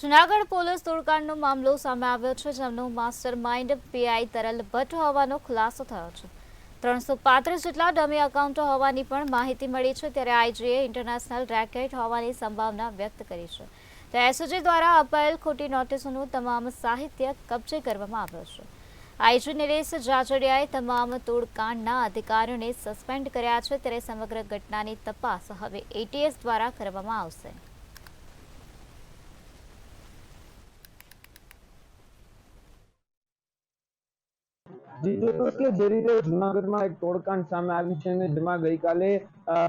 Junagadh police તોડકાંડનો મામલો સામે આવ્યો છે, જેમનો માસ્ટર માઇન્ડ પીઆઈ તરલ ભટ્ટ હોવાનો ખુલાસો થયો છે। 335 જેટલા ડમી એકાઉન્ટો હોવાની પણ માહિતી મળી છે, ત્યારે આઈજીએ ઇન્ટરનેશનલ રેકેટ હોવાની સંભાવના વ્યક્ત કરી છે। ત્યારે એસઓજી દ્વારા અપાયેલ ખોટી નોટિસોનું તમામ સાહિત્ય કબજે કરવામાં આવ્યો છે। આઈજી નિલેશ જાજડિયાએ તમામ તોડકાંડના અધિકારીઓને સસ્પેન્ડ કર્યા છે, ત્યારે સમગ્ર ઘટનાની તપાસ હવે એટીએસ દ્વારા કરવામાં આવશે। જે રીતે જૂનાગઢમાં એક તોડકાંડ સામે આવ્યું છે અને જેમાં ગઈકાલે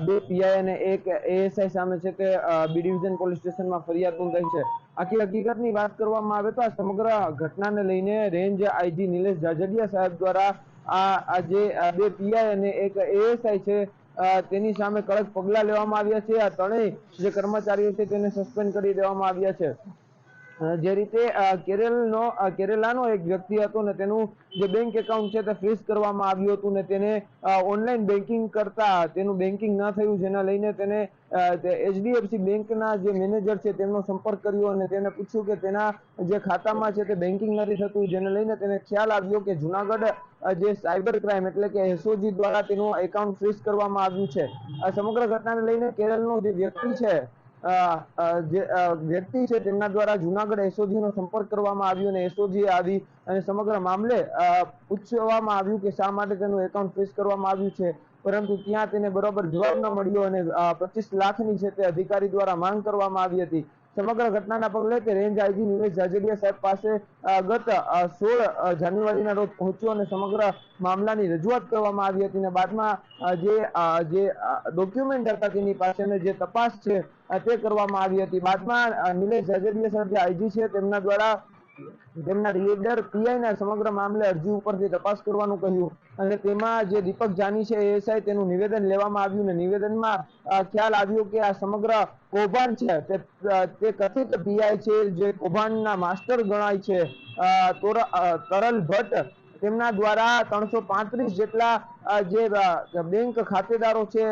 બે પીઆઈ અને એક એએસઆઈ સામે છે તે બી ડિવિઝન પોલીસ સ્ટેશનમાં ફરિયાદ નોંધાઈ છે। આખી હકીકતની વાત કરવામાં આવે તો આ સમગ્ર ઘટનાને લઈને રેન્જ આઈજી નિલેશ જાજડિયા સાહેબ દ્વારા આ જે બે પીઆઈ અને એક એએસઆઈ છે તેની સામે કડક પગલાં લેવામાં આવ્યા છે। આ ત્રણેય જે કર્મચારીઓ છે તેને સસ્પેન્ડ કરી દેવામાં આવ્યા છે। જે રીતે કેરેલાનો એક વ્યક્તિ હતો ને તેનું જે બેંક એકાઉન્ટ છે તે ફ્રીઝ કરવામાં આવ્યું હતું ને તેને ઓનલાઈન બેન્કિંગ કરતા તેનું બેન્કિંગ ન થયું, જેના લઈને તેને એચડીએફસી બેંકના જે મેનેજર છે તેમનો સંપર્ક કર્યો અને તેને પૂછ્યું કે તેના જે ખાતામાં છે તે બેન્કિંગ નથી થતું, જેને લઈને તેને ખ્યાલ આવ્યો કે જૂનાગઢ જે સાયબર ક્રાઇમ એટલે કે એસઓજી દ્વારા તેનું એકાઉન્ટ ફ્રીઝ કરવામાં આવ્યું છે। આ સમગ્ર ઘટનાને લઈને કેરળનો જે વ્યક્તિ છે તેમના દ્વારા જૂનાગઢ એસઓજી નો સંપર્ક કરવામાં આવ્યો અને એસઓજી આવી અને સમગ્ર મામલે પૂછવામાં આવ્યું કે શા માટે તેનું એકાઉન્ટ ફ્રીઝ કરવામાં આવ્યું છે, પરંતુ ત્યાં તેને બરોબર જવાબ ન મળ્યો અને 25 લાખની છે તે અધિકારી દ્વારા માંગ કરવામાં આવી હતી। સમગ્ર ઘટનાના પગલે તે રેન્જ આઈજી નિલેશ જાજડિયા સાહેબ પાસે ગત 16 જાન્યુઆરીના રોજ પહોંચ્યો અને સમગ્ર મામલાની રજૂઆત કરવામાં આવી હતી અને બાદમાં જે ડોક્યુમેન્ટ હતા તેની પાસે જે તપાસ છે તે કરવામાં આવી હતી। બાદમાં નિલેશ જાજડિયા સાહેબ જે આઈજી છે તેમના દ્વારા તેમના લીડર પીઆઈ ના સમગ્ર મામલે અરજી ઉપરથી તપાસ કરવાનું કહ્યું અને તેમાં જે દીપક જાની છે એએસઆઈ તેનું નિવેદન લેવામાં આવ્યું અને નિવેદનમાં ખ્યાલ આવ્યો કે આ સમગ્ર કૌભાંડ છે તે કથિત પીઆઈ છે જે કૌભાંડના માસ્ટર ગણાય છે તરલ ભટ્ટ તેમના દ્વારા 335 જેટલા જે બેંક ખાતેદારો છે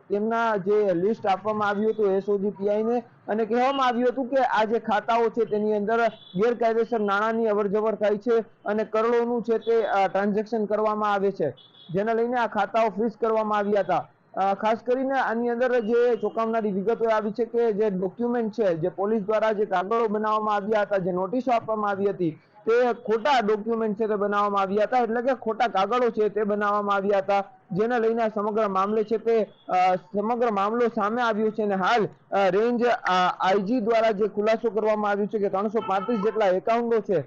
તેમના જે લિસ્ટ આપવામાં આવ્યું હતું એસઓજી પીઆઈ ને અને કહેવામાં આવ્યું હતું કે આ જે ખાતાઓ છે તેની અંદર ગેરકાયદેસર નાણાંની અવરજવર થાય છે અને કરોડોનું છે તે ટ્રાન્ઝેક્શન કરવામાં આવે છે, જેને લઈને આ ખાતાઓ ફ્રીઝ કરવામાં આવ્યા હતા। ખાસ કરીને આની અંદર જે ચોંકાવનારી વિગતો આવી છે કે જે ડોક્યુમેન્ટ છે જે પોલીસ દ્વારા જે કાગળો બનાવવામાં આવ્યા હતા, જે નોટિસો આપવામાં આવી હતી તે ખોટા ડોક્યુમેન્ટ છે તે બનાવવામાં આવ્યા હતા, એટલે કે ખોટા કાગળો છે તે બનાવવામાં આવ્યા હતા, જેને લઈને સમગ્ર મામલે છે તે સમગ્ર મામલો સામે આવ્યો છે અને હાલ રેન્જ આઈજી દ્વારા જે ખુલાસો કરવામાં આવ્યો છે કે 335 જેટલા એકાઉન્ટો છે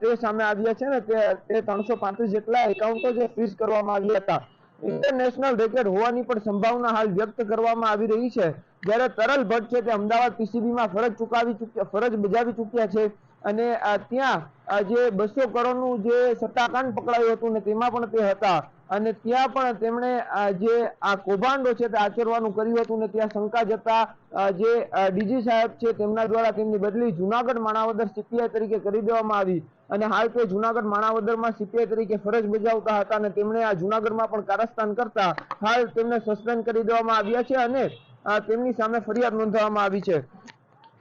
તે સામે આવ્યા છે ને તે 335 જેટલા એકાઉન્ટો જે ફ્રીઝ કરવામાં આવ્યા હતા। ઇન્ટરનેશનલ રેકેટ હોવાની પણ સંભાવના હાલ વ્યક્ત કરવામાં આવી રહી છે, જ્યારે તરલ ભટ્ટ છે તે અમદાવાદ પીસીબીમાં ફરજ બજાવી ચૂક્યા છે અને ત્યાં જે 200 કરોડનું જે સટ્ટાકાંડ પકડાયું હતું ને તેમાં પણ તે હતા અને ત્યાં પણ તેમણે જે આ કૌભાંડો છે તે આચરવાનું કર્યું હતું ને ત્યાં શંકા જતા જે ડીજી સાહેબ છે તેમના દ્વારા તેમની બદલી જૂનાગઢ માણાવદર સીપીઆઈ તરીકે કરી દેવામાં આવી અને હાલ તે જૂનાગઢ માણાવદરમાં સીપીઆઈ તરીકે ફરજ બજાવતા હતા અને તેમણે આ જૂનાગઢમાં પણ કારસ્તાન કરતા હાલ તેમને સસ્પેન્ડ કરી દેવામાં આવ્યા છે અને તેમની સામે ફરિયાદ નોંધવામાં આવી છે।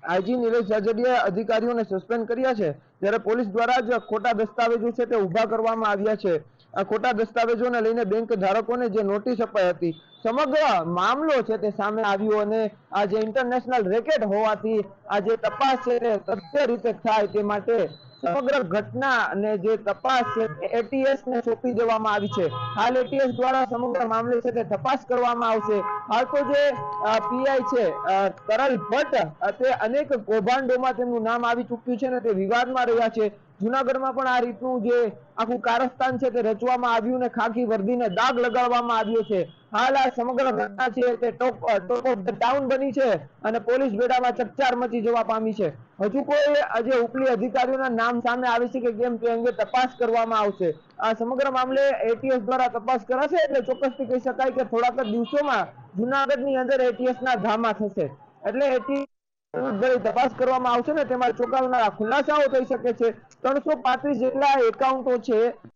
આઈજી નિલેશ જાજડિયા અધિકારીઓને સસ્પેન્ડ કર્યા છે, જ્યારે પોલીસ દ્વારા જ ખોટા દસ્તાવેજો છે તે ઉભા કરવામાં આવ્યા છે। આ ખોટા દસ્તાવેજોને લઈને બેંક ધારકોને જે નોટિસ અપાઈ હતી, સમગ્ર મામલો છે તે સામે આવ્યો અને આ જે ઇન્ટરનેશનલ રેકેટ હોવાથી આ જે તપાસ છે તે સત્ય રીતે થાય તે માટે સમગ્ર ઘટના અને જે તપાસ છે એટીએસ ને સોંપી દેવામાં આવી છે। હાલ એટીએસ દ્વારા સમગ્ર મામલે છે તે તપાસ કરવામાં આવશે। હાલ તો જે પીઆઈ છે તરલ ભટ્ટ તે અનેક કૌભાંડોમાં તેમનું નામ આવી ચૂક્યું છે ને તે વિવાદમાં રહ્યા છે। જૂનાગઢમાં પણ આ રીતનું જે આખું કારસ્તાન છે તે રચવામાં આવ્યું ને ખાખી વર્દીને દાગ લગાડવામાં આવ્યો છે। હાલ આ સમગ્ર ઘટના છે તે ટોપ ઓફ ધ ટાઉન બની છે અને પોલીસ બેડામાં ચકચાર મચી જવા પામી છે। હજુ કોઈ જે ઉપલી અધિકારીઓના નામ સામે આવે છે કે કેમ તે અંગે તપાસ કરવામાં આવશે। આ સમગ્ર મામલે એટીએસ દ્વારા તપાસ કરાશે એટલે ચોક્કસથી કહી શકાય કે થોડાક જ દિવસોમાં જૂનાગઢની અંદર એટીએસ ના ધામા થશે, એટલે એટીએસ તપાસ કરવામાં આવશે ને તેમાં ચોંકાવનારા ખુલાસાઓ થઈ શકે છે। 335 જેટલા એકાઉન્ટો છે